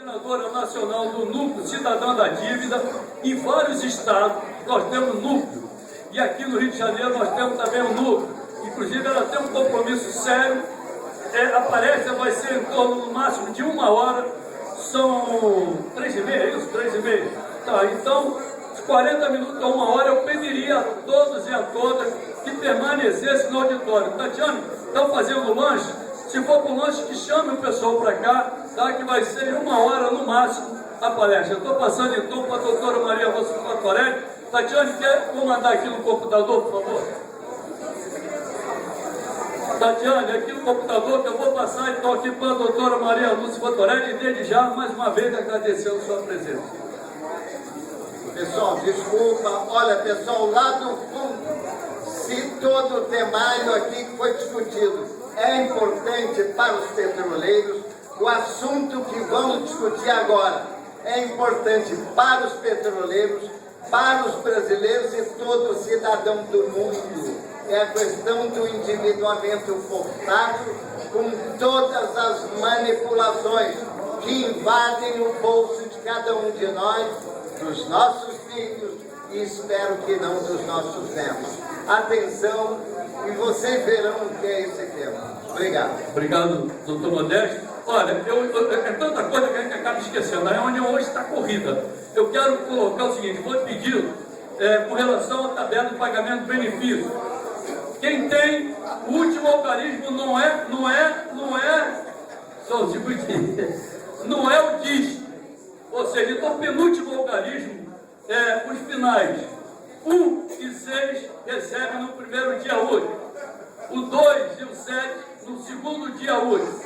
Coordenadora Nacional do Núcleo Cidadão da Dívida, em vários estados nós temos núcleo. E aqui no Rio de Janeiro nós temos também um núcleo. Inclusive ela tem um compromisso sério. A palestra vai ser em torno no máximo de 1 hora. São 3h30, é isso? 3h30. Tá, então, de 40 minutos a 1 hora eu pediria a todos e a todas que permanecessem no auditório. Tatiana, estão fazendo lanche? Se for para o lanche, que chame o pessoal para cá, tá? Que vai ser em 1 hora no máximo a palestra. Eu estou passando então para a doutora Maria Lúcia Fatorelli. Tatiana, quer comandar aqui no computador, por favor? Tatiana, aqui no computador que eu vou passar então aqui para a doutora Maria Lúcia Fatorelli e desde já, mais uma vez, agradecendo a sua presença. Pessoal, desculpa. Olha, pessoal, lá do fundo, se todo o temário aqui que foi discutido é importante para os petroleiros, o assunto que vamos discutir agora é importante para os petroleiros, para os brasileiros e todo cidadão do mundo. É a questão do endividamento forçado, com todas as manipulações que invadem o bolso de cada um de nós, dos nossos filhos e espero que não dos nossos netos. Atenção, e vocês verão o que é esse tema. Obrigado. Obrigado, doutor Modesto. Olha, é tanta coisa que a gente acaba esquecendo. A reunião hoje está corrida. Eu quero colocar o seguinte, vou pedir com relação à tabela de pagamento de benefício. Quem tem o último algarismo não é só o segundinho, não é o DIS. Ou seja, então o penúltimo algarismo, os finais 1 e 6 recebem no primeiro dia útil, o 2 e o 7 no segundo dia útil,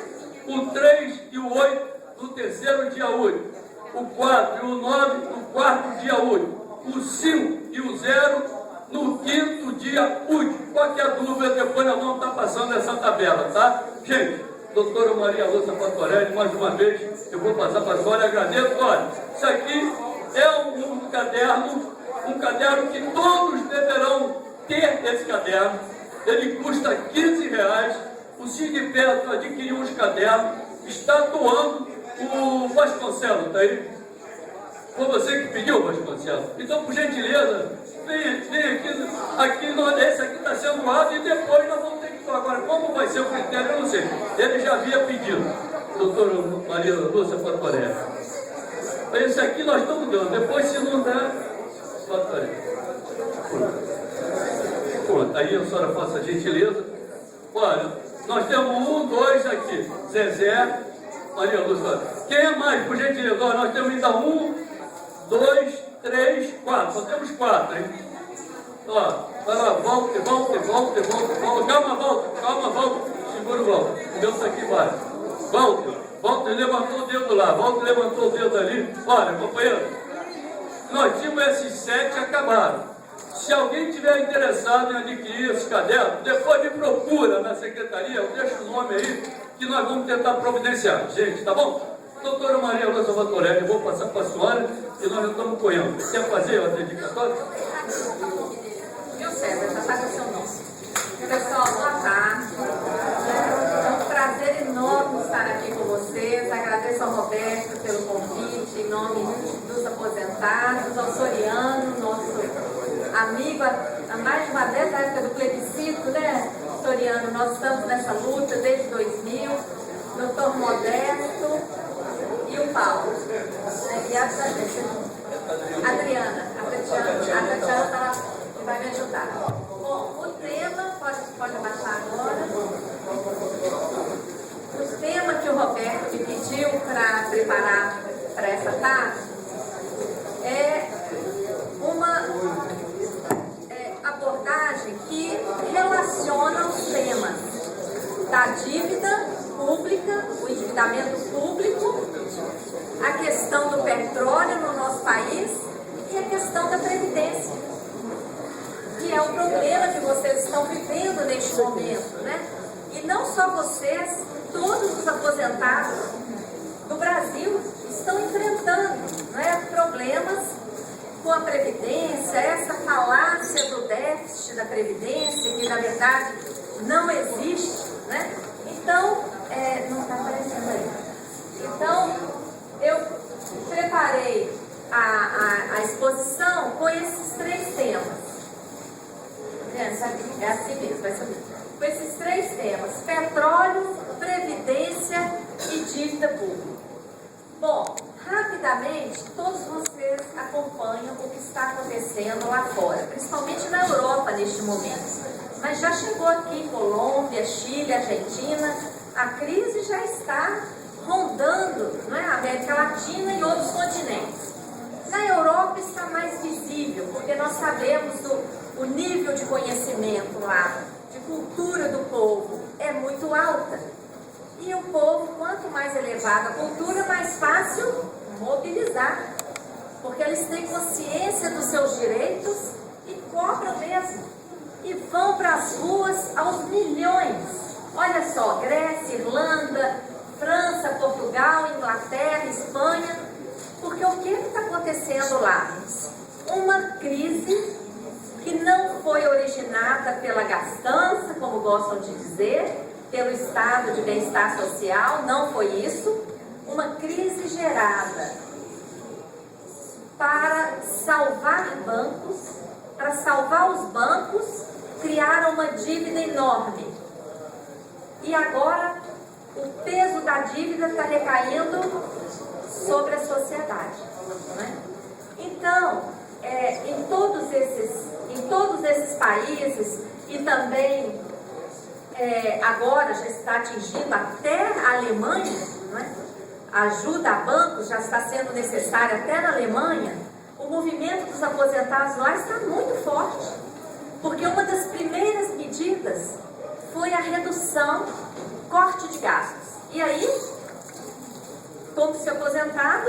o 3 e o 8 no terceiro dia útil, o 4 e o 9 no quarto dia útil, o 5 e o 0 no quinto dia útil. Qualquer dúvida, depois nós vamos estar passando essa tabela, tá? Gente, doutora Maria Lúcia Fatorelli, mais uma vez, eu vou passar para a senhora e agradeço. Olha, isso aqui é um caderno que todos deverão ter esse caderno. Ele custa R$15. O Sigpetro adquiriu os cadernos, está doando. O Vasconcelos, está aí? Foi você que pediu, Vasconcelos? Então, por gentileza, vem aqui esse aqui está sendo doado e depois nós vamos ter que doar. Agora, como vai ser o critério, eu não sei. Ele já havia pedido, doutora Maria Lúcia Fatorelli. Esse aqui nós estamos dando, depois se não der, Fatorelli. Pronto, aí a senhora faça a gentileza. Olha, nós temos 1, 2 aqui, Zezé, Maria Lúcia. Quem é mais, por gentileza? Olha, nós temos ainda 1, 2, 3, 4. Só temos 4, hein? Ó, vai lá, volta. Calma, volta. Segura o volta. O meu está aqui embaixo. Volta, levantou o dedo lá. Volta, levantou o dedo ali. Olha, companheiro, nós tínhamos esses 7 acabaram. Se alguém tiver interessado em adquirir esse caderno, depois me procura na secretaria, eu deixo o nome aí, que nós vamos tentar providenciar. Gente, tá bom? Doutora Maria Lúcia Fatorelli, eu vou passar para a senhora e nós já estamos correndo. Quer fazer a dedicatória? Viu, César? Já está com o seu nome. Pessoal, boa tarde. É um prazer enorme estar aqui com vocês. Agradeço ao Roberto pelo convite, em nome dos aposentados, ao Soriano, nosso amigo, há mais de uma vez, na época do plebiscito, né, Soriano? Nós estamos nessa luta desde 2000, doutor Modesto e o Paulo. E a Adriana, a Tatiana tá lá, que vai me ajudar. Bom, o tema, pode abaixar agora. O tema que o Roberto me pediu para preparar para essa tarde é uma abordagem que relaciona os temas da dívida pública, o endividamento público, a questão do petróleo no nosso país e a questão da previdência, que é o problema que vocês estão vivendo neste momento, né? E não só vocês, todos os aposentados do Brasil estão enfrentando, né, problemas com a Previdência, essa falácia do déficit da Previdência, que na verdade não existe, né? Então, não está aparecendo aí. Então, eu preparei a exposição com esses 3 temas. É assim mesmo, vai saber. Com esses 3 temas: petróleo, previdência e dívida pública. Bom, rapidamente, todos vocês acompanham o que está acontecendo lá fora, principalmente na Europa neste momento. Mas já chegou aqui em Colômbia, Chile, Argentina, a crise já está rondando, não é, a América Latina e outros continentes. Na Europa está mais visível, porque nós sabemos o nível de conhecimento lá, de cultura do povo, é muito alta. E o povo, quanto mais elevada a cultura, mais fácil mobilizar, porque eles têm consciência dos seus direitos e cobram mesmo. E vão para as ruas aos milhões. Olha só, Grécia, Irlanda, França, Portugal, Inglaterra, Espanha. Porque o que está acontecendo lá? Uma crise que não foi originada pela gastança, como gostam de dizer, pelo estado de bem-estar social, não foi isso. Uma crise gerada para salvar bancos, para salvar os bancos, criaram uma dívida enorme. E agora o peso da dívida está recaindo sobre a sociedade. Né? Então, em todos esses países, e também agora já está atingindo até a Alemanha, né? A ajuda a bancos já está sendo necessária até na Alemanha, o movimento dos aposentados lá está muito forte, porque uma das primeiras medidas foi a redução, corte de gastos. E aí, como se o aposentado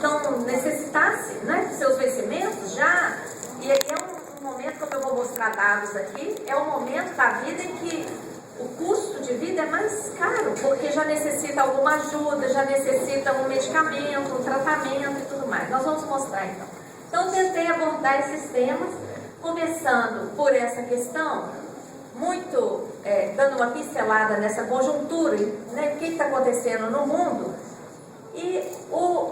não necessitasse, né, de seus vencimentos já, e aí é um momento, como eu vou mostrar dados aqui, é um momento da vida em que o custo de vida é mais caro, porque já necessita alguma ajuda, já necessita um medicamento, um tratamento e tudo mais. Nós vamos mostrar então. Então, tentei abordar esses temas, começando por essa questão, muito dando uma pincelada nessa conjuntura, né, o que está acontecendo no mundo, e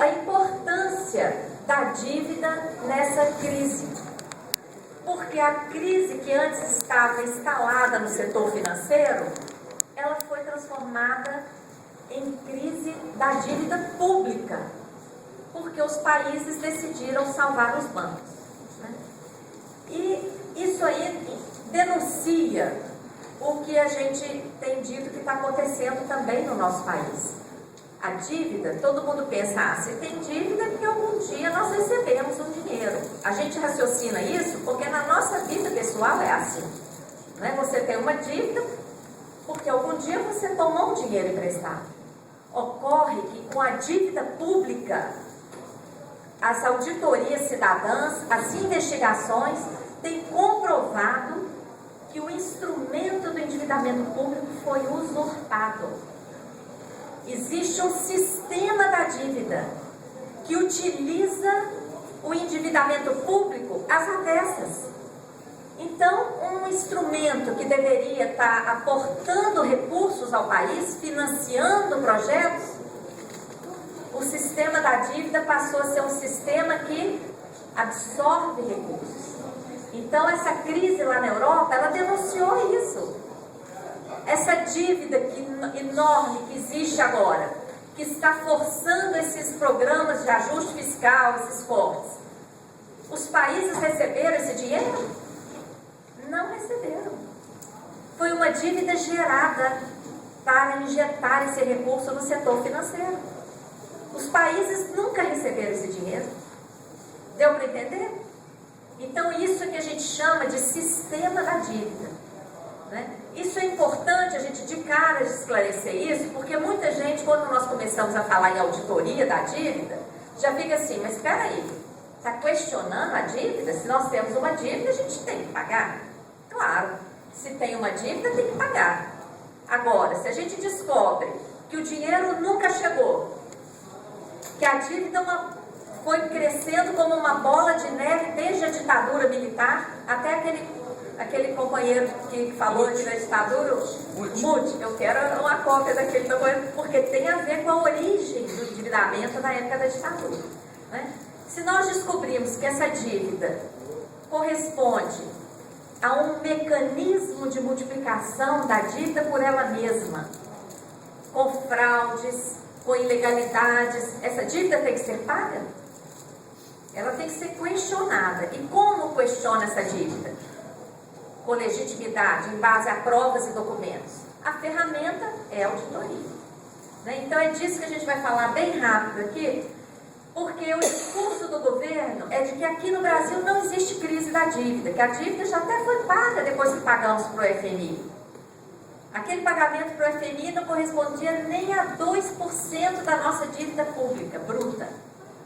a importância da dívida nessa crise. Porque a crise que antes estava instalada no setor financeiro, ela foi transformada em crise da dívida pública, porque os países decidiram salvar os bancos. Né? E isso aí denuncia o que a gente tem dito que está acontecendo também no nosso país. A dívida, todo mundo pensa, se tem dívida é porque algum dia nós recebemos um dinheiro. A gente raciocina isso porque na nossa vida pessoal é assim. Né? Você tem uma dívida porque algum dia você tomou um dinheiro emprestado. Ocorre que com a dívida pública, as auditorias cidadãs, as investigações têm comprovado que o instrumento do endividamento público foi usurpado. Existe um sistema da dívida que utiliza o endividamento público às avessas. Então, um instrumento que deveria estar aportando recursos ao país, financiando projetos, o sistema da dívida passou a ser um sistema que absorve recursos. Então, essa crise lá na Europa, ela denunciou isso. Essa dívida enorme que existe agora, que está forçando esses programas de ajuste fiscal, esses cortes. Os países receberam esse dinheiro? Não receberam. Foi uma dívida gerada para injetar esse recurso no setor financeiro. Os países nunca receberam esse dinheiro. Deu para entender? Então, isso é que a gente chama de sistema da dívida. Né? Isso é importante a gente de cara esclarecer isso, porque muita gente, quando nós começamos a falar em auditoria da dívida, já fica assim, mas espera aí, está questionando a dívida? Se nós temos uma dívida, a gente tem que pagar? Claro, se tem uma dívida, tem que pagar. Agora, se a gente descobre que o dinheiro nunca chegou, que a dívida foi crescendo como uma bola de neve desde a ditadura militar até aquele companheiro que falou aqui da ditadura, Muti, eu quero uma cópia daquele documento, porque tem a ver com a origem do endividamento. endividamento na época da ditadura, né? Se nós descobrirmos que essa dívida corresponde a um mecanismo de multiplicação da dívida por ela mesma, com fraudes, com ilegalidades, essa dívida tem que ser paga? Ela tem que ser questionada. E como questiona essa dívida? Com legitimidade, em base a provas e documentos. A ferramenta é a auditoria, né? Então é disso que a gente vai falar bem rápido aqui, porque o discurso do governo é de que aqui no Brasil não existe crise da dívida, que a dívida já até foi paga depois que pagamos para o FMI. Aquele pagamento para o FMI não correspondia nem a 2% da nossa dívida pública bruta,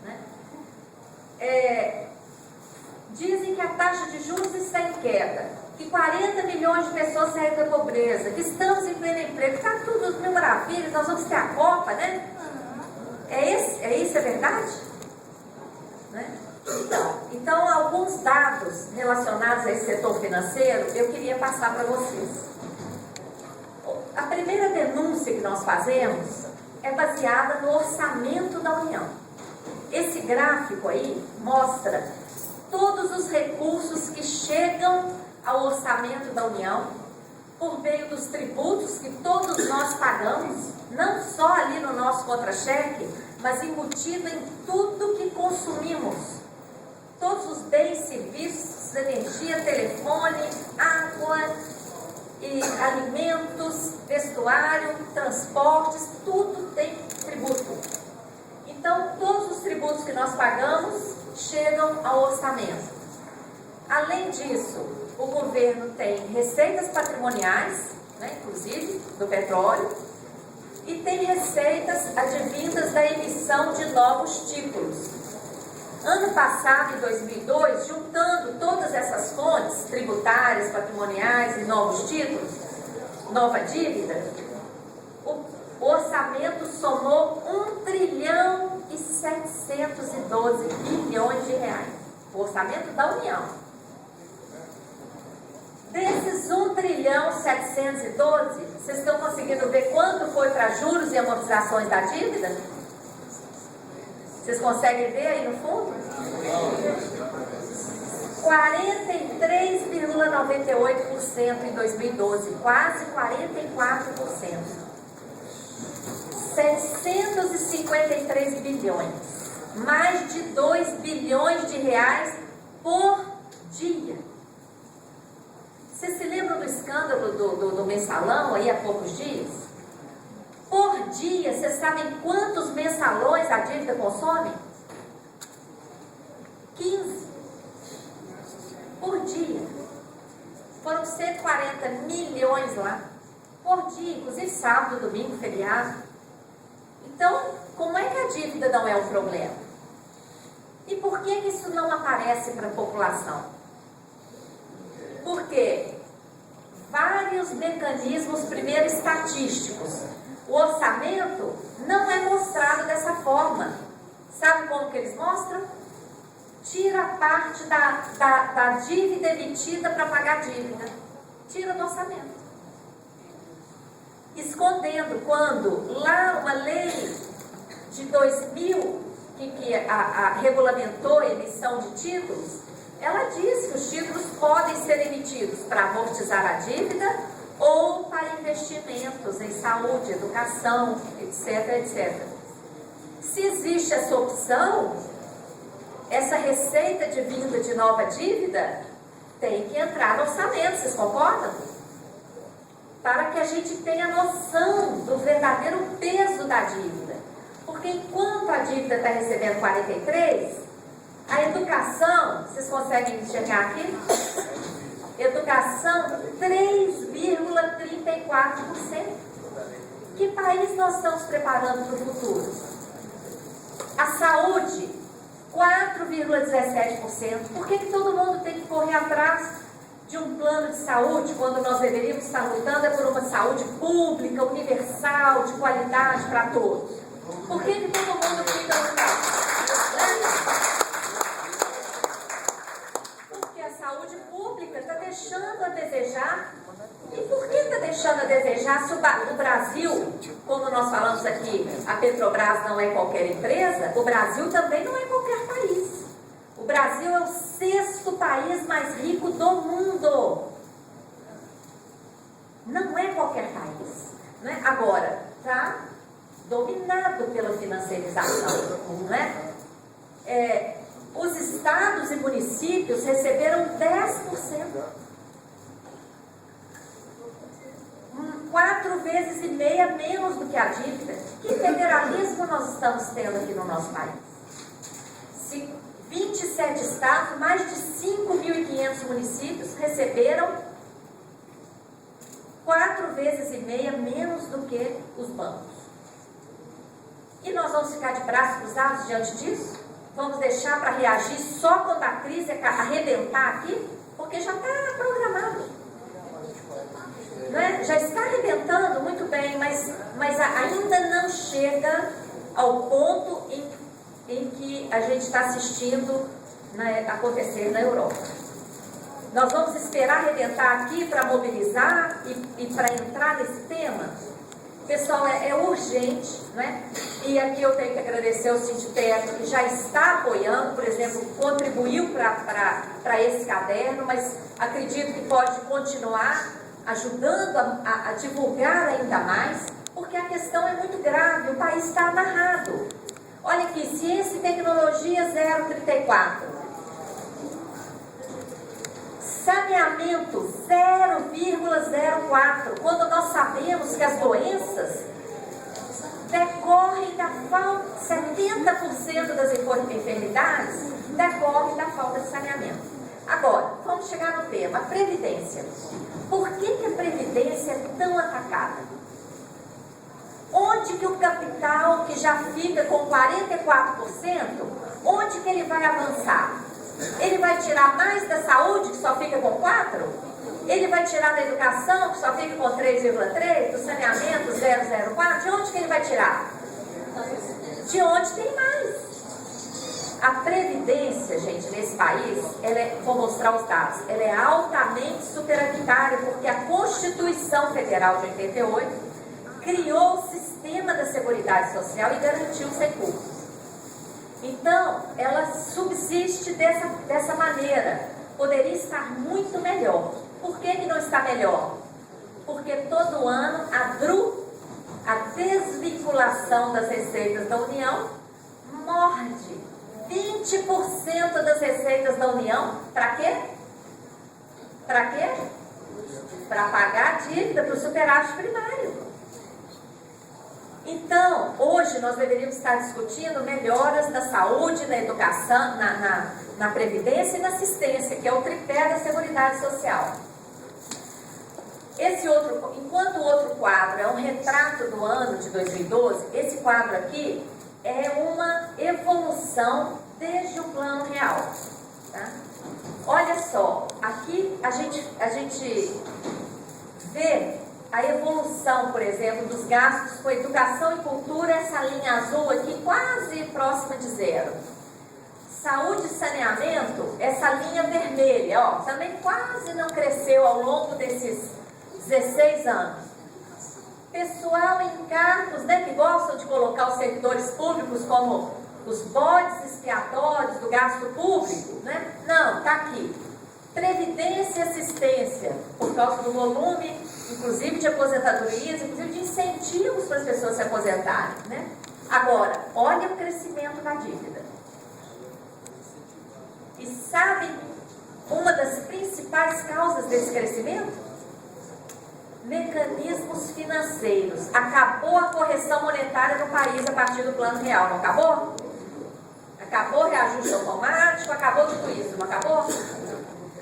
né? Dizem que a taxa de juros está em queda, que 40 milhões de pessoas saíram da pobreza, que estamos em pleno emprego, está tudo mil maravilhas, nós vamos ter a Copa, né? Isso é verdade? Né? Então, alguns dados relacionados a esse setor financeiro, eu queria passar para vocês. A primeira denúncia que nós fazemos é baseada no orçamento da União. Esse gráfico aí mostra todos os recursos que chegam ao orçamento da União por meio dos tributos que todos nós pagamos, não só ali no nosso contra-cheque, mas embutido em tudo que consumimos. Todos os bens, serviços, energia, telefone, água, e alimentos, vestuário, transportes, tudo tem tributo. Então, todos os tributos que nós pagamos chegam ao orçamento. Além disso, o governo tem receitas patrimoniais, né, inclusive do petróleo, e tem receitas advindas da emissão de novos títulos. Ano passado, em 2002, juntando todas essas fontes tributárias, patrimoniais e novos títulos, nova dívida, o orçamento somou 1 trilhão e 712 bilhões de reais. O orçamento da União. Desses 1 trilhão 712, vocês estão conseguindo ver quanto foi para juros e amortizações da dívida? Vocês conseguem ver aí no fundo? 43,98% em 2012, quase 44%. 753 bilhões, mais de 2 bilhões de reais por dia. Vocês se lembram do escândalo do mensalão aí há poucos dias? Por dia, vocês sabem quantos mensalões a dívida consome? 15. Por dia. Foram 140 milhões lá. Por dia, inclusive sábado, domingo, feriado. Então, como é que a dívida não é um problema? E por que isso não aparece para a população? Porque vários mecanismos, primeiro estatísticos. O orçamento não é mostrado dessa forma. Sabe como que eles mostram? Tira a parte da dívida emitida para pagar a dívida. Tira do orçamento. Escondendo quando lá uma lei de 2000 que regulamentou a emissão de títulos, ela diz que os títulos podem ser emitidos para amortizar a dívida ou para investimentos em saúde, educação, etc, etc. Se existe essa opção, essa receita de vinda de nova dívida tem que entrar no orçamento, vocês concordam? Para que a gente tenha noção do verdadeiro peso da dívida. Porque enquanto a dívida está recebendo 43, a educação, vocês conseguem enxergar aqui? Educação, 3,34%. Que país nós estamos preparando para o futuro? A saúde, 4,17%. Por que todo mundo tem que correr atrás de um plano de saúde quando nós deveríamos estar lutando por uma saúde pública, universal, de qualidade para todos? Por que todo mundo fica lutando? Porque a saúde pública está deixando a desejar. E por que está deixando a desejar se o Brasil, como nós falamos aqui, a Petrobras não é qualquer empresa, o Brasil também não é qualquer país. O Brasil é o 6º país mais rico do mundo. Não é qualquer país. Não é? Agora, está dominado pela financiarização. Não é? Os estados e municípios receberam 10%. 4,5 vezes menos do que a dívida. Que federalismo nós estamos tendo aqui no nosso país? Se 27 estados, mais de 5.500 municípios receberam 4,5 vezes menos do que os bancos. E nós vamos ficar de braços cruzados diante disso? Vamos deixar para reagir só quando a crise arrebentar aqui? Porque já está programado. Não é? Já está arrebentando, muito bem, mas ainda não chega ao ponto em que a gente está assistindo, né, acontecer na Europa. Nós vamos esperar arrebentar aqui para mobilizar e para entrar nesse tema? Pessoal, é urgente, não é? E aqui eu tenho que agradecer ao Sindipetro, que já está apoiando, por exemplo, contribuiu para esse caderno, mas acredito que pode continuar ajudando a divulgar ainda mais, porque a questão é muito grave, o país está amarrado. Olha aqui, ciência e tecnologia 0,34. Saneamento 0,04. Quando nós sabemos que as doenças decorrem da falta, 70% das enfermidades decorrem da falta de saneamento. Agora, vamos chegar no tema, a Previdência. Por que a Previdência é tão atacada? Onde que o capital, que já fica com 44%, onde que ele vai avançar? Ele vai tirar mais da saúde, que só fica com 4%? Ele vai tirar da educação, que só fica com 3,3%? Do saneamento, 0,04%? De onde que ele vai tirar? De onde tem mais. A Previdência, gente, nesse país, vou mostrar os dados, ela é altamente superavitária, porque a Constituição Federal de 88 criou o sistema da Seguridade Social e garantiu os recursos. Então, ela subsiste dessa maneira. Poderia estar muito melhor. Por que não está melhor? Porque todo ano a desvinculação das receitas da União morde 20% das receitas da União. Para quê? Para quê? Para pagar a dívida, para o superávit primário. Então, hoje nós deveríamos estar discutindo melhoras na saúde, na educação, na previdência e na assistência, que é o tripé da Seguridade Social. Enquanto o outro quadro é um retrato do ano de 2012, esse quadro aqui é uma evolução desde o Plano Real. Tá? Olha só, aqui a gente vê a evolução, por exemplo, dos gastos com educação e cultura, essa linha azul aqui quase próxima de zero. Saúde e saneamento, essa linha vermelha, ó, também quase não cresceu ao longo desses 16 anos. Pessoal em cargos, né, que gostam de colocar os servidores públicos como os bodes expiatórios do gasto público, né? Não, tá aqui. Previdência e assistência, por causa do volume, inclusive de aposentadorias, inclusive de incentivos para as pessoas se aposentarem, né? Agora, olha o crescimento da dívida. E sabem uma das principais causas desse crescimento? Mecanismos financeiros. Acabou a correção monetária no país a partir do Plano Real, não acabou? Acabou o reajuste automático, acabou tudo isso, não acabou?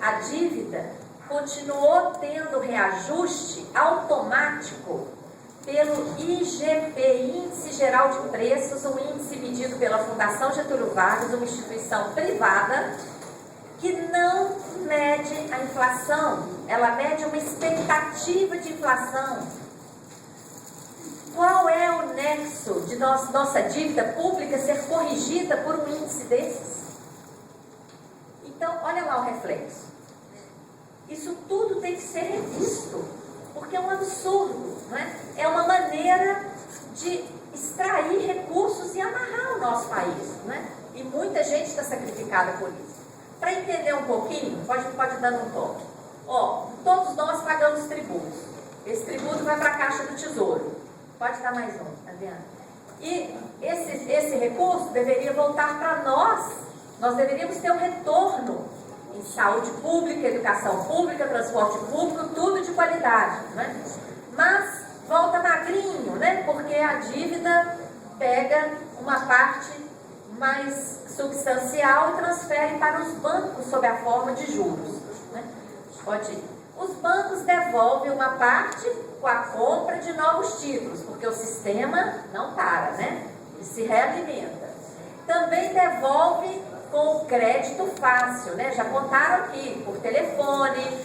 A dívida continuou tendo reajuste automático pelo IGP, Índice Geral de Preços, um índice medido pela Fundação Getúlio Vargas, uma instituição privada que não mede a inflação, ela mede uma expectativa de inflação. Qual é o nexo de nossa dívida pública ser corrigida por um índice desses? Então, olha lá o reflexo. Isso tudo tem que ser revisto, porque é um absurdo, não é? É uma maneira de extrair recursos e amarrar o nosso país, né? E muita gente está sacrificada por isso. Para entender um pouquinho, pode dar um toque. Ó, todos nós pagamos tributos. Esse tributo vai para a Caixa do Tesouro. Pode dar mais um, tá vendo? E esse recurso deveria voltar para nós. Nós deveríamos ter um retorno em saúde pública, educação pública, transporte público, tudo de qualidade, né? Mas volta magrinho, né? Porque a dívida pega uma parte mais substancial e transfere para os bancos sob a forma de juros, né? Pode ir. Os bancos devolvem uma parte com a compra de novos títulos, porque o sistema não para, né? Ele se realimenta. Também devolve com o crédito fácil, né? Já contaram aqui, por telefone,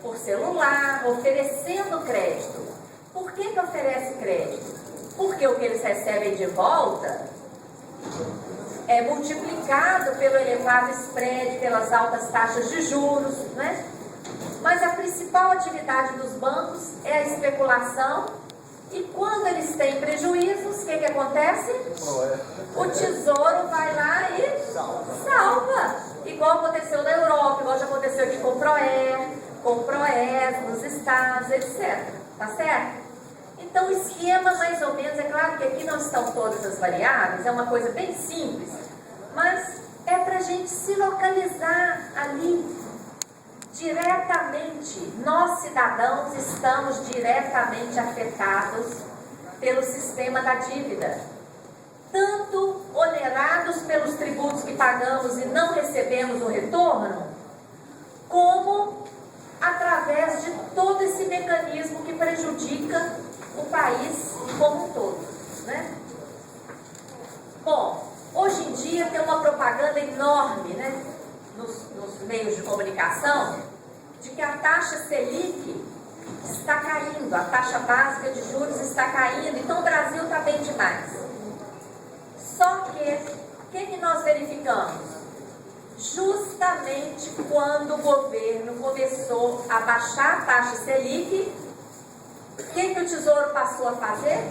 por celular, oferecendo crédito. Por que oferece crédito? Porque o que eles recebem de volta é multiplicado pelo elevado spread, pelas altas taxas de juros, né? Mas a principal atividade dos bancos é a especulação, e quando eles têm prejuízos, o que acontece? O Tesouro vai lá e salva, igual aconteceu na Europa, igual já aconteceu aqui com o PROES, nos estados, etc. Tá certo? Então o esquema mais ou menos, é claro que aqui não estão todas as variáveis, é uma coisa bem simples, mas é para a gente se localizar ali. Diretamente, nós cidadãos estamos diretamente afetados pelo sistema da dívida, tanto onerados pelos tributos que pagamos e não recebemos o retorno, como através de todo esse mecanismo que prejudica o país como um todo, né? Bom, hoje em dia tem uma propaganda enorme, né, nos meios de comunicação, de que a taxa Selic está caindo, a taxa básica de juros está caindo, então o Brasil está bem demais. Só que, o que nós verificamos? Justamente quando o governo começou a baixar a taxa Selic, o que o Tesouro passou a fazer?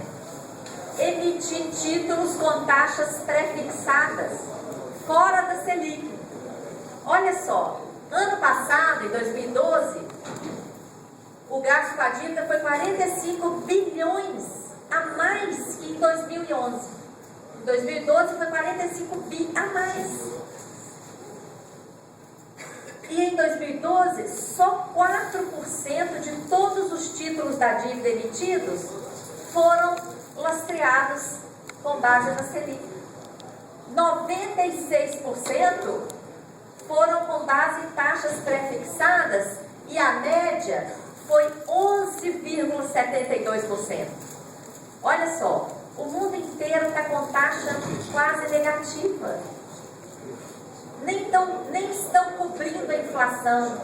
Emitir títulos com taxas pré-fixadas, fora da Selic. Olha só, ano passado, em 2012, o gasto com a dívida foi 45 bilhões a mais que em 2011. Em 2012 foi 45 bi a mais. E em 2012, só 4% de todos os títulos da dívida emitidos foram lastreados com base na Selic. 96% foram com base em taxas pré-fixadas e a média foi 11,72%. Olha só, o mundo inteiro está com taxa quase negativa. Nem estão cobrindo a inflação.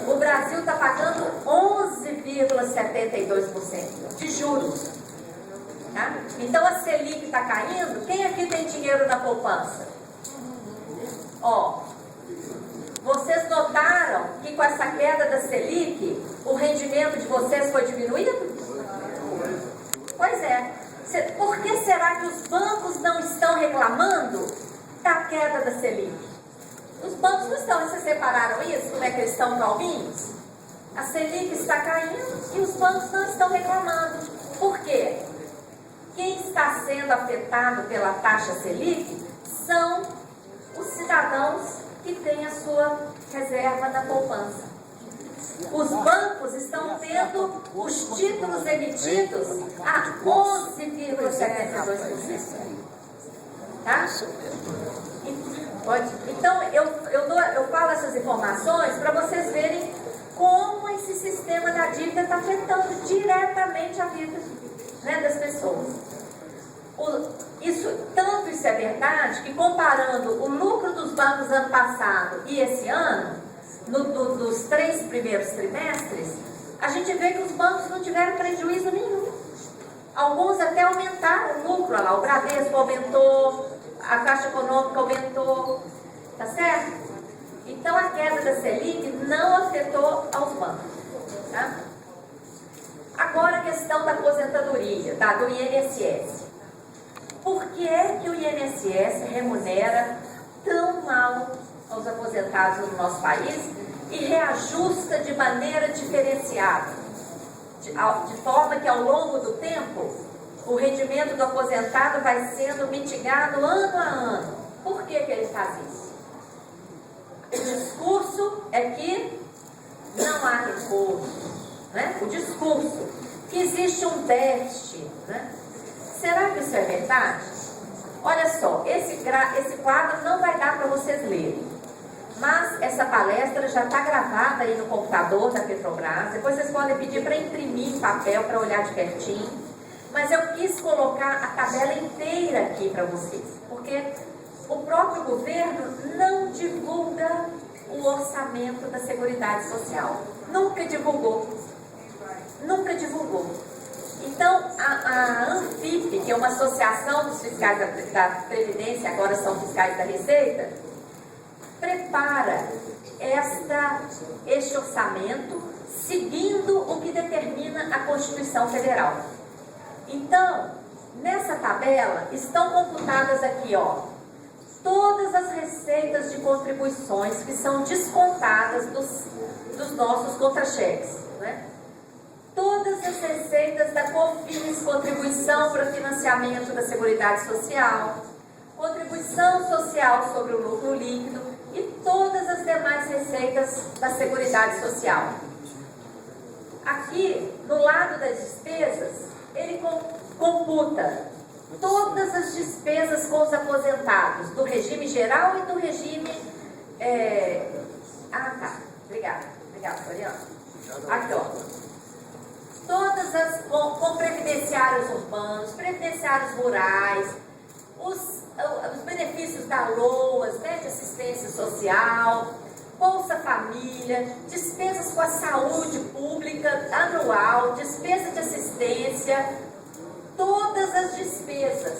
O Brasil está pagando 11,72% de juros. Tá? Então a Selic está caindo. Quem aqui tem dinheiro na poupança? Ó, vocês notaram que com essa queda da Selic, o rendimento de vocês foi diminuído? Pois é. Por que será que os bancos não estão reclamando da queda da Selic? Os bancos não estão, vocês separaram isso? Como é que eles estão calminhos? A Selic está caindo e os bancos não estão reclamando. Por quê? Quem está sendo afetado pela taxa Selic são os cidadãos que têm a sua reserva na poupança. Os bancos estão tendo os títulos emitidos a 11,72%. Tá? Então, eu falo essas informações para vocês verem como esse sistema da dívida está afetando diretamente a vida, né, das pessoas. Isso é verdade que, comparando o lucro dos bancos ano passado e esse ano, nos 3 primeiros trimestres, a gente vê que os bancos não tiveram prejuízo nenhum. Alguns até aumentaram o lucro. Olha lá, o Bradesco aumentou, a Caixa Econômica aumentou, tá certo? Então a queda da Selic não afetou aos bancos, tá? Agora a questão da aposentadoria, tá? Do INSS. Por que é que o INSS remunera tão mal aos aposentados no nosso país e reajusta de maneira diferenciada? De forma que ao longo do tempo, o rendimento do aposentado vai sendo mitigado ano a ano. Por que ele faz isso? O discurso é que não há recurso, né? O discurso que existe um déficit, né? Será que isso é verdade? Olha só, esse quadro não vai dar para vocês lerem, mas essa palestra já está gravada aí no computador da Petrobras. Depois vocês podem pedir para imprimir em papel para olhar de pertinho. Mas eu quis colocar a tabela inteira aqui para vocês, porque o próprio governo não divulga o orçamento da Seguridade Social. Nunca divulgou. Nunca divulgou. Então, a ANFIP, que é uma associação dos fiscais da Previdência, agora são fiscais da Receita, prepara este orçamento seguindo o que determina a Constituição Federal. Então, nessa tabela estão computadas aqui, ó, todas as receitas de contribuições que são descontadas dos nossos contra-cheques, né? Todas as receitas da COFINS, contribuição para financiamento da Seguridade Social, contribuição social sobre o lucro líquido e todas as demais receitas da Seguridade Social. Aqui, no lado das despesas, ele computa todas as despesas com os aposentados, do regime geral e do regime... Obrigada, Floriano. Aqui, ó. Todas as com previdenciários urbanos, previdenciários rurais, os benefícios da LOAS, né, de assistência social, Bolsa Família, despesas com a saúde pública anual, despesa de assistência, todas as despesas.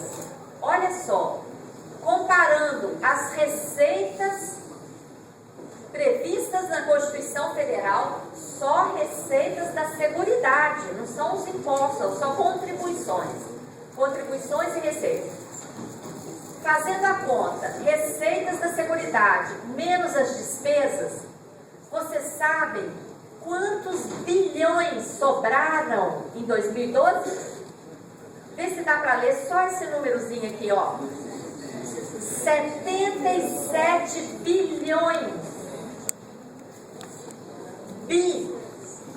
Olha só, comparando as receitas previstas na Constituição Federal, só receitas da Seguridade, não são os impostos, são contribuições e receitas. Fazendo a conta, receitas da Seguridade menos as despesas, vocês sabem quantos bilhões sobraram em 2012? Vê se dá para ler só esse númerozinho aqui, ó. 77 bilhões.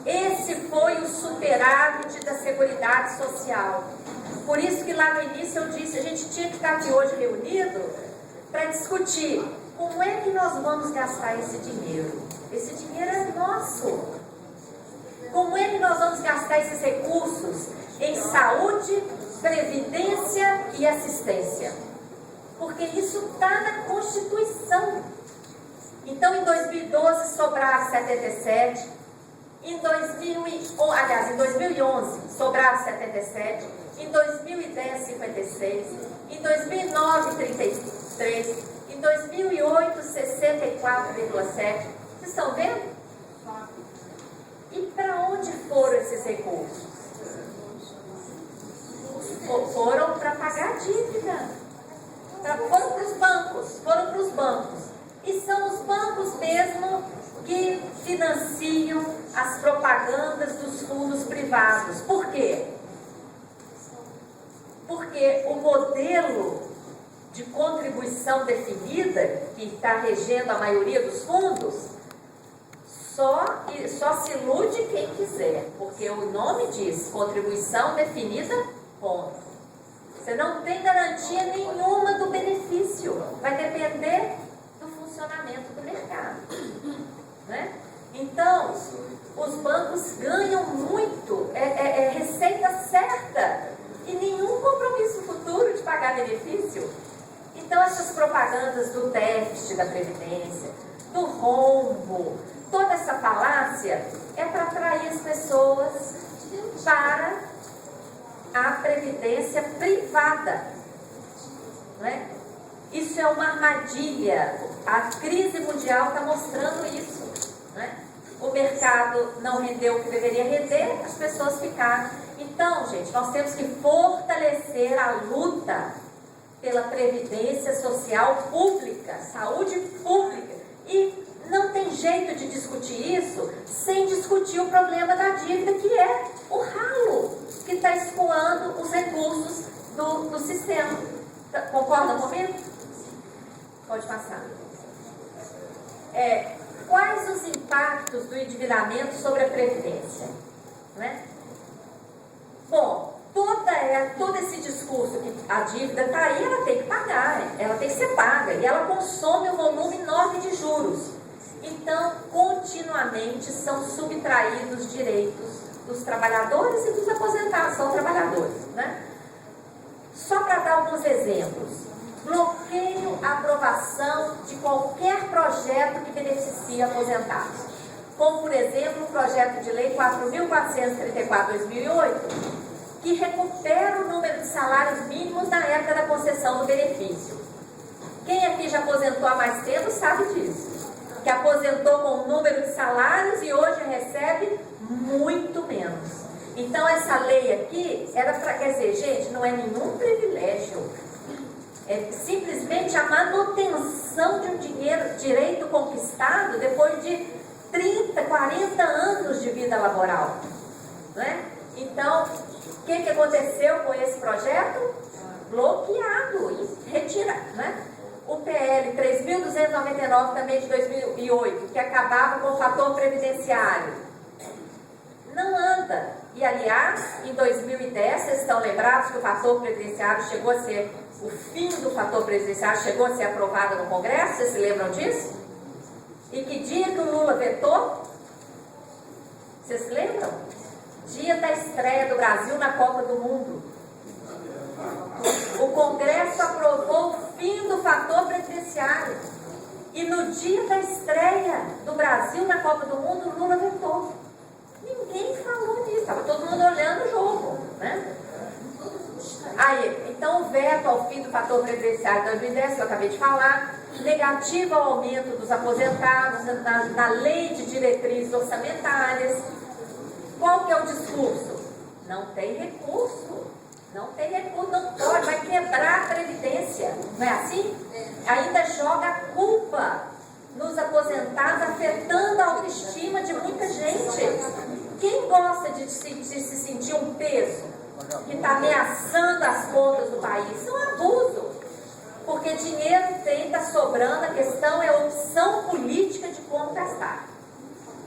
Esse foi o superávit da Seguridade Social. Por isso que lá no início eu disse, a gente tinha que estar aqui hoje reunido para discutir como é que nós vamos gastar esse dinheiro. Esse dinheiro é nosso. Como é que nós vamos gastar esses recursos em saúde, previdência e assistência? Porque isso está na Constituição. Então, em 2012 sobraram 77, em 2011 sobraram 77, em 2010 56, em 2009 33, em 2008 64,7. Vocês estão vendo? E para onde foram esses recursos? Foram para pagar a dívida. Foram para os bancos. E são os bancos mesmo que financiam as propagandas dos fundos privados. Por quê? Porque o modelo de contribuição definida, que está regendo a maioria dos fundos, só se ilude quem quiser, porque o nome diz contribuição definida, ponto. Você não tem garantia nenhuma do benefício, vai depender do funcionamento do mercado, né? Então, os bancos ganham muito, receita certa e nenhum compromisso futuro de pagar benefício. Então, essas propagandas do déficit da Previdência, do rombo, toda essa falácia é para atrair as pessoas para a previdência privada, não é? Isso é uma armadilha. A crise mundial está mostrando isso, né? O mercado não rendeu o que deveria render, as pessoas ficaram. Então, gente, nós temos que fortalecer a luta pela previdência social pública, saúde pública. E não tem jeito de discutir isso sem discutir o problema da dívida, que é o ralo que está escoando os recursos do sistema. Concorda comigo? Pode passar. Quais os impactos do endividamento sobre a Previdência? Né? Bom, todo esse discurso que a dívida está aí, ela tem que pagar, ela tem que ser paga, e ela consome um volume enorme de juros. Então, continuamente são subtraídos direitos dos trabalhadores e dos aposentados, são trabalhadores. Né? Só para dar alguns exemplos. Bloqueio a aprovação de qualquer projeto que beneficie aposentados. Como, por exemplo, o projeto de lei 4.434/2008, que recupera o número de salários mínimos na época da concessão do benefício. Quem aqui já aposentou há mais tempo sabe disso. Que aposentou com um número de salários e hoje recebe muito menos. Então, essa lei aqui era para, quer dizer, gente, não é nenhum privilégio. É simplesmente a manutenção de um direito conquistado depois de 30, 40 anos de vida laboral. Né? Então, o que aconteceu com esse projeto? Bloqueado, retirado. Né? O PL 3.299 também de 2008, que acabava com o fator previdenciário. Não anda. E, aliás, em 2010, vocês estão lembrados que o fator previdenciário chegou a ser, o fim do fator previdenciário chegou a ser aprovado no Congresso? Vocês se lembram disso? E que dia que o Lula vetou? Vocês se lembram? Dia da estreia do Brasil na Copa do Mundo. O Congresso aprovou o fim do fator previdenciário. E no dia da estreia do Brasil na Copa do Mundo, o Lula vetou. Ninguém falou nisso, estava todo mundo olhando o jogo. Né? Aí, então, o veto ao fim do fator previdenciário de 2010, que eu acabei de falar, negativo ao aumento dos aposentados na lei de diretrizes orçamentárias. Qual que é o discurso? Não tem recurso. Não tem recurso, não pode, vai quebrar a Previdência. Não é assim? Ainda joga a culpa nos aposentados, afetando a autoestima de muita gente. Quem gosta de se sentir um peso que está ameaçando as contas do país? Isso é um abuso. Porque dinheiro está sobrando, a questão é a opção política de como gastar.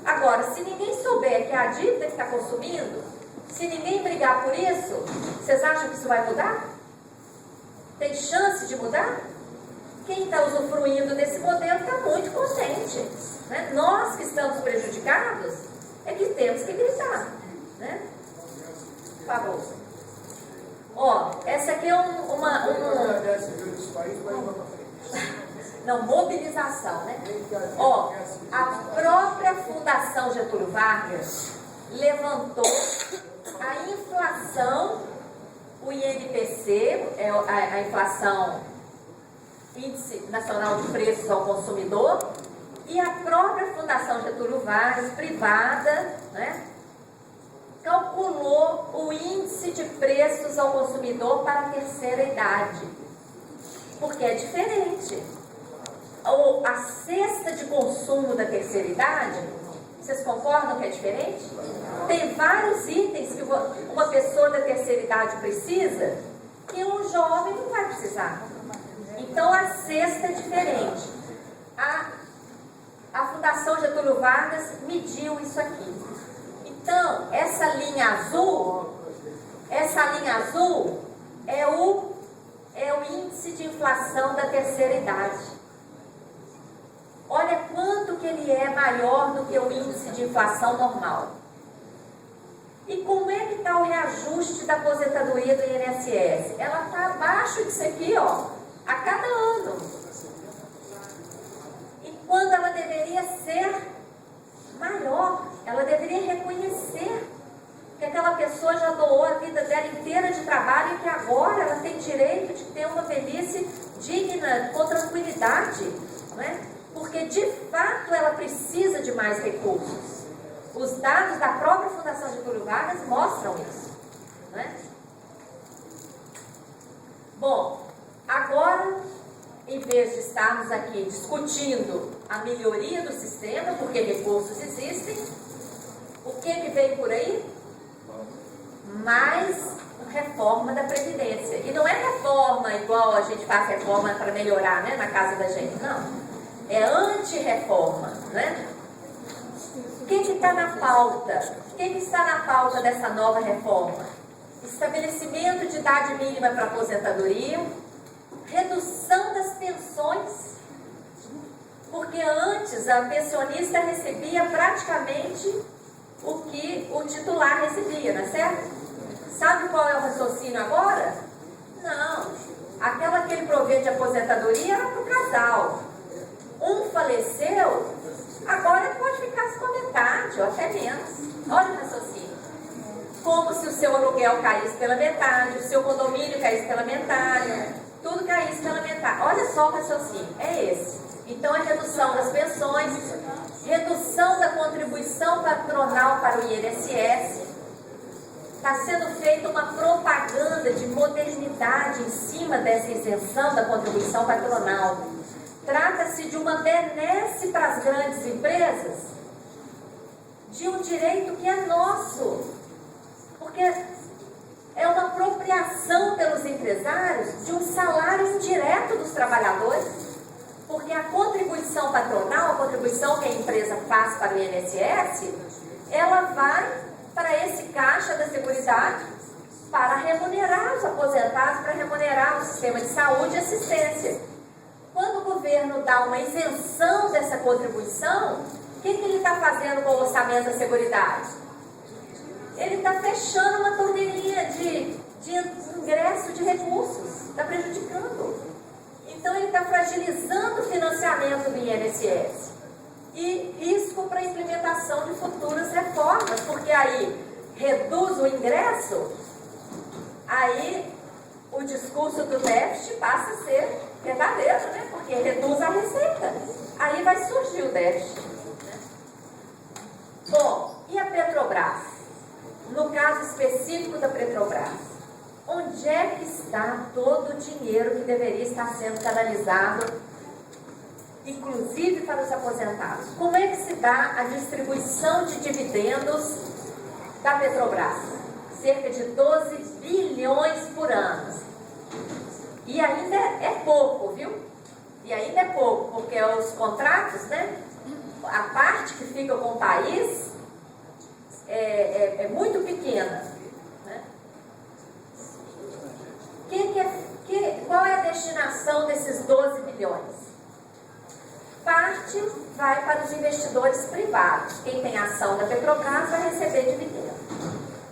Agora, se ninguém souber que é a dívida que está consumindo, se ninguém brigar por isso, vocês acham que isso vai mudar? Tem chance de mudar? Quem está usufruindo desse modelo está muito contente. Né? Nós que estamos prejudicados é que temos que gritar. Né? Por favor. Ó, essa aqui é Não, mobilização, né? Ó, a própria Fundação Getúlio Vargas levantou a inflação, o INPC, a inflação, Índice Nacional de Preços ao Consumidor, e a própria Fundação Getúlio Vargas, privada, né, calculou o índice de preços ao consumidor para a terceira idade, porque é diferente. A cesta de consumo da terceira idade, vocês concordam que é diferente? Tem vários itens que uma pessoa da terceira idade precisa que um jovem não vai precisar. Então a cesta é diferente. A Fundação Getúlio Vargas mediu isso aqui. Então, essa linha azul é o índice de inflação da terceira idade. Olha quanto que ele é maior do que o índice de inflação normal. E como é que está o reajuste da aposentadoria do INSS? Ela está abaixo disso aqui, ó, a cada ano. E quando ela deveria ser maior, ela deveria reconhecer que aquela pessoa já doou a vida dela inteira de trabalho e que agora ela tem direito de ter uma velhice digna, com tranquilidade, né? Porque de fato ela precisa de mais recursos. Os dados da própria Fundação Getúlio Vargas mostram isso, né? Bom, Agora, em vez de estarmos aqui discutindo a melhoria do sistema, porque recursos existem, o que veio por aí? Mais reforma da Previdência. E não é reforma igual a gente faz reforma para melhorar, né, na casa da gente, não. É anti-reforma, né? O que está na pauta? O que está na pauta dessa nova reforma? Estabelecimento de idade mínima para aposentadoria, redução das pensões, porque antes a pensionista recebia praticamente o que o titular recebia, não é certo? Sabe qual é o raciocínio agora? Não, aquele provento de aposentadoria era para o casal. Um faleceu, agora pode ficar com metade ou até menos. Olha o raciocínio. Como se o seu aluguel caísse pela metade, o seu condomínio caísse pela metade, tudo caísse pela metade. Olha só o raciocínio, é esse. Então, a redução das pensões, redução da contribuição patronal para o INSS. Está sendo feita uma propaganda de modernidade em cima dessa isenção da contribuição patronal. Trata-se de uma benesse para as grandes empresas, de um direito que é nosso, porque é uma apropriação pelos empresários de um salário indireto dos trabalhadores, porque a contribuição patronal, a contribuição que a empresa faz para o INSS, ela vai para esse caixa da Seguridade para remunerar os aposentados, para remunerar o sistema de saúde e assistência. Quando o governo dá uma isenção dessa contribuição, o que ele está fazendo com o orçamento da Seguridade? Ele está fechando uma torneirinha de ingresso de recursos, está prejudicando. Então ele está fragilizando o financiamento do INSS. E risco para a implementação de futuras reformas, porque aí reduz o ingresso, aí o discurso do déficit passa a ser verdadeiro, né? Porque reduz a receita. Aí vai surgir o déficit. Bom, e a Petrobras? No caso específico da Petrobras, onde é que está todo o dinheiro que deveria estar sendo canalizado, inclusive para os aposentados? Como é que se dá a distribuição de dividendos da Petrobras? Cerca de 12 bilhões por ano. E ainda é pouco, viu? E ainda é pouco, porque os contratos, né? A parte que fica com o país é muito pequena, né? Qual é a destinação desses 12 bilhões? Parte vai para os investidores privados. Quem tem ação da Petrobras vai receber dividendos,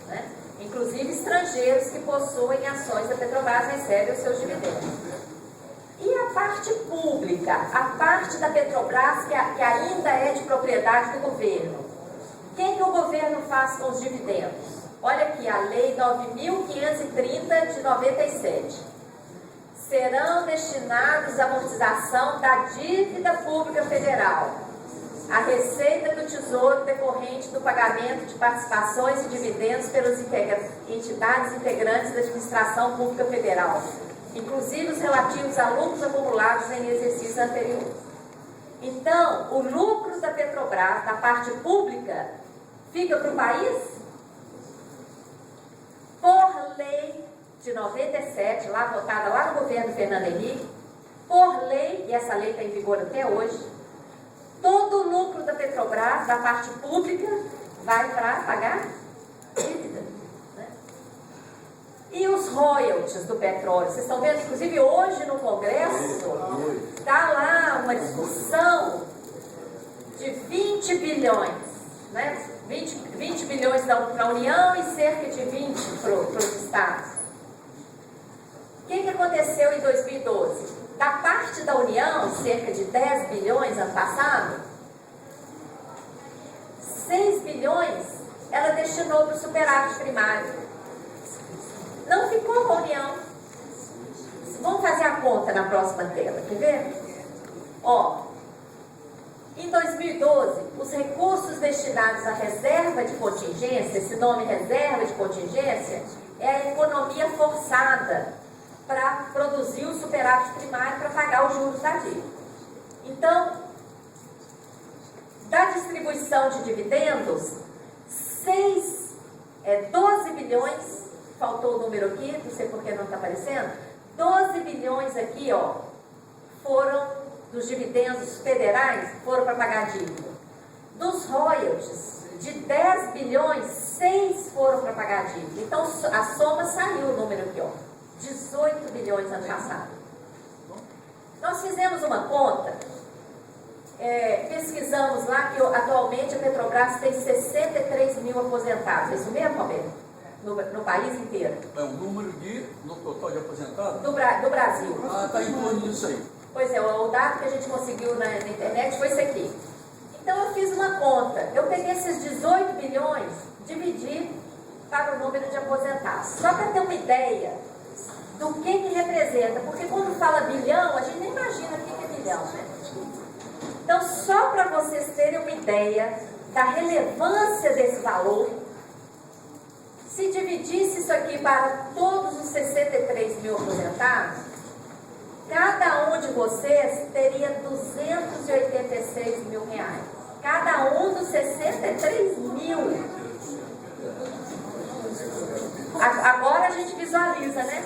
né? Inclusive estrangeiros que possuem ações da Petrobras recebem os seus dividendos. E a parte pública, a parte da Petrobras que ainda é de propriedade do governo. O que o governo faz com os dividendos? Olha aqui, a Lei 9.530 de 97. Serão destinados à amortização da dívida pública federal, a receita do Tesouro decorrente do pagamento de participações e dividendos pelas entidades integrantes da administração pública federal, inclusive os relativos a lucros acumulados em exercícios anteriores. Então, o lucro da Petrobras, da parte pública, fica para o país? Por lei de 97, lá votada lá no governo Fernando Henrique, por lei, e essa lei está em vigor até hoje, todo o lucro da Petrobras, da parte pública, vai para pagar dívida, né? E os royalties do petróleo? Vocês estão vendo, inclusive hoje no Congresso, está lá uma discussão de 20 bilhões, né? 20 bilhões para a União e cerca de 20 para os estados. O que aconteceu em 2012? Da parte da União, cerca de 10 bilhões ano passado, 6 bilhões ela destinou para o superávit primário. Não ficou com a União. Vamos fazer a conta na próxima tela, quer ver? Ó, em 2012, os recursos destinados à reserva de contingência, esse nome reserva de contingência, é a economia forçada. para produzir o superávit primário para pagar os juros da dívida. Então, da distribuição de dividendos, 12 bilhões, faltou o número aqui, não sei por que não está aparecendo, 12 bilhões aqui, ó, foram dos dividendos federais, foram para pagar a dívida. Dos royalties, de 10 bilhões, 6 foram para pagar a dívida. Então, a soma saiu o número aqui, ó, 18 bilhões ano passado. Nós fizemos uma conta, pesquisamos lá que atualmente a Petrobras tem 63 mil aposentados. É isso mesmo, Roberto? No país inteiro. É o número no total de aposentados? Do Brasil. Ah, está em torno disso aí. Pois é, o dado que a gente conseguiu na internet foi esse aqui. Então eu fiz uma conta. Eu peguei esses 18 bilhões, dividi para o número de aposentados. Só para ter uma ideia do que representa. Porque quando fala bilhão, a gente nem imagina o que é bilhão, né? Então, só para vocês terem uma ideia da relevância desse valor, se dividisse isso aqui para todos os 63 mil aposentados, cada um de vocês teria 286 mil reais. Cada um dos 63 mil. Agora a gente visualiza, né?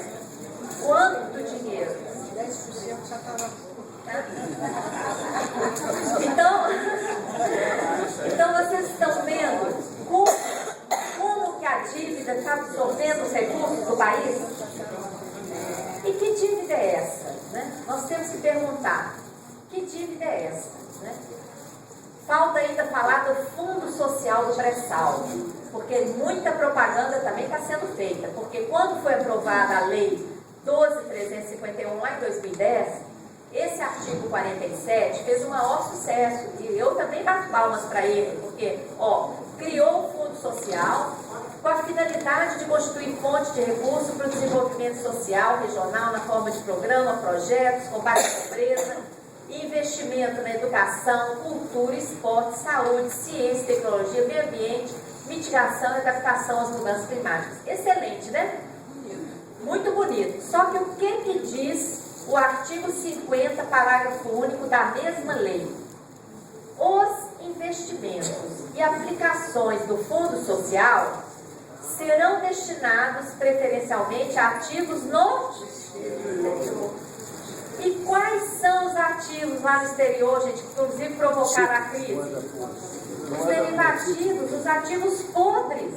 Quanto dinheiro? 10% já estava... Então vocês estão vendo como que a dívida está absorvendo os recursos do país? E que dívida é essa? Né? Nós temos que perguntar, que dívida é essa? Né? Falta ainda falar do Fundo Social do Pré-Sal, porque muita propaganda também está sendo feita, porque quando foi aprovada a Lei 12.351 lá em 2010, esse artigo 47 fez o maior sucesso, e eu também bato palmas para ele, porque, criou o Fundo Social com a finalidade de constituir fonte de recursos para o desenvolvimento social, regional, na forma de programa, projetos, combate à pobreza, investimento na educação, cultura, esporte, saúde, ciência, tecnologia, meio ambiente, mitigação e adaptação às mudanças climáticas. Excelente, né? Muito bonito. Só que o que diz o artigo 50, parágrafo único da mesma lei? Os investimentos e aplicações do Fundo Social serão destinados preferencialmente a ativos no exterior. E quais são os ativos lá no exterior, gente, que inclusive provocaram a crise? Os derivativos, os ativos podres.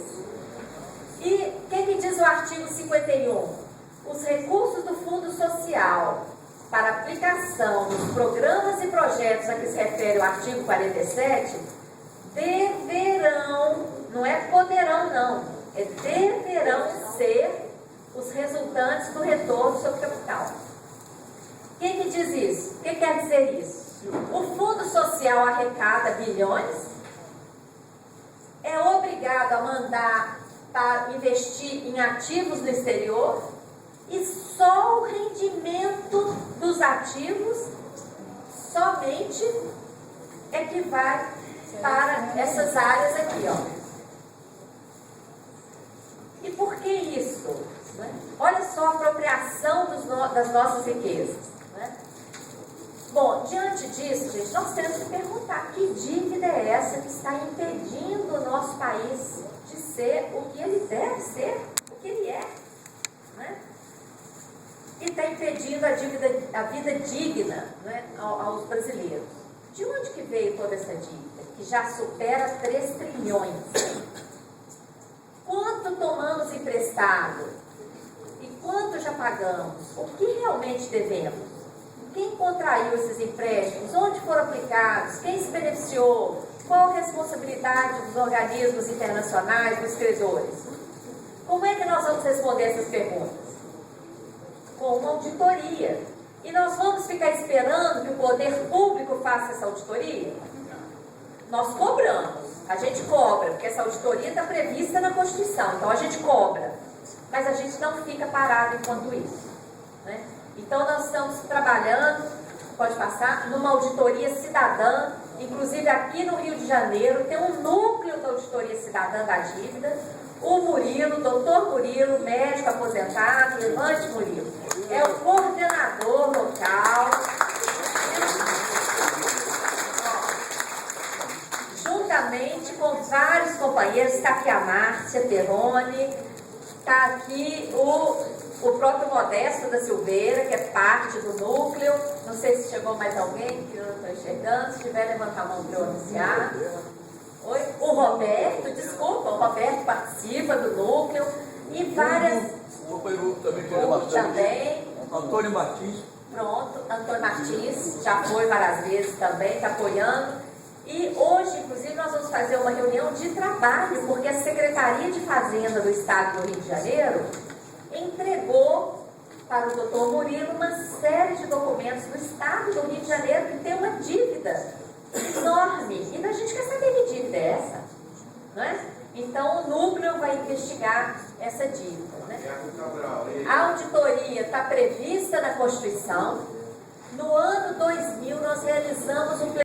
E o que diz o artigo 51? Os recursos do Fundo Social para aplicação dos programas e projetos a que se refere o artigo 47 deverão, não é poderão não, é deverão ser os resultantes do retorno sobre capital. Quem que diz isso? O que quer dizer isso? O Fundo Social arrecada bilhões, é obrigado a mandar para investir em ativos no exterior, e só o rendimento dos ativos somente é que vai para essas áreas aqui, ó. E por que isso? Olha só a apropriação das nossas riquezas. Né? Bom, diante disso, gente, nós temos que perguntar que dívida é essa que está impedindo o nosso país de ser o que ele deve ser, o que ele é, né? E está impedindo a vida digna, né, aos brasileiros. De onde que veio toda essa dívida, que já supera 3 trilhões? Quanto tomamos emprestado? E quanto já pagamos? O que realmente devemos? Quem contraiu esses empréstimos? Onde foram aplicados? Quem se beneficiou? Qual a responsabilidade dos organismos internacionais, dos credores? Como é que nós vamos responder essas perguntas? Com uma auditoria. E nós vamos ficar esperando que o poder público faça essa auditoria? Nós cobramos. A gente cobra, porque essa auditoria está prevista na Constituição. Então a gente cobra. Mas a gente não fica parado enquanto isso. Né? Então nós estamos trabalhando, pode passar, numa auditoria cidadã. Inclusive aqui no Rio de Janeiro tem um núcleo da auditoria cidadã da dívida. O Murilo, doutor Murilo, médico aposentado, Levante Murilo. é o coordenador local. Juntamente com vários companheiros, está aqui a Márcia Perrone, está aqui o próprio Modesto da Silveira, que é parte do núcleo. Não sei se chegou mais alguém, que eu não estou enxergando. Se tiver, levanta a mão para eu anunciar. Oi? O Roberto, desculpa, o Roberto participa do núcleo. E várias... O companheiro também queria bastante. Também. Antônio Martins. Pronto, Antônio Martins, já foi várias vezes também, está apoiando. E hoje, inclusive, nós vamos fazer uma reunião de trabalho, porque a Secretaria de Fazenda do Estado do Rio de Janeiro entregou para o doutor Murilo uma série de documentos do Estado do Rio de Janeiro que tem uma dívida enorme. E a gente quer saber que dívida é essa, não é? Então, o núcleo vai investigar essa dívida, né? A auditoria está prevista na Constituição. No ano 2000, nós realizamos um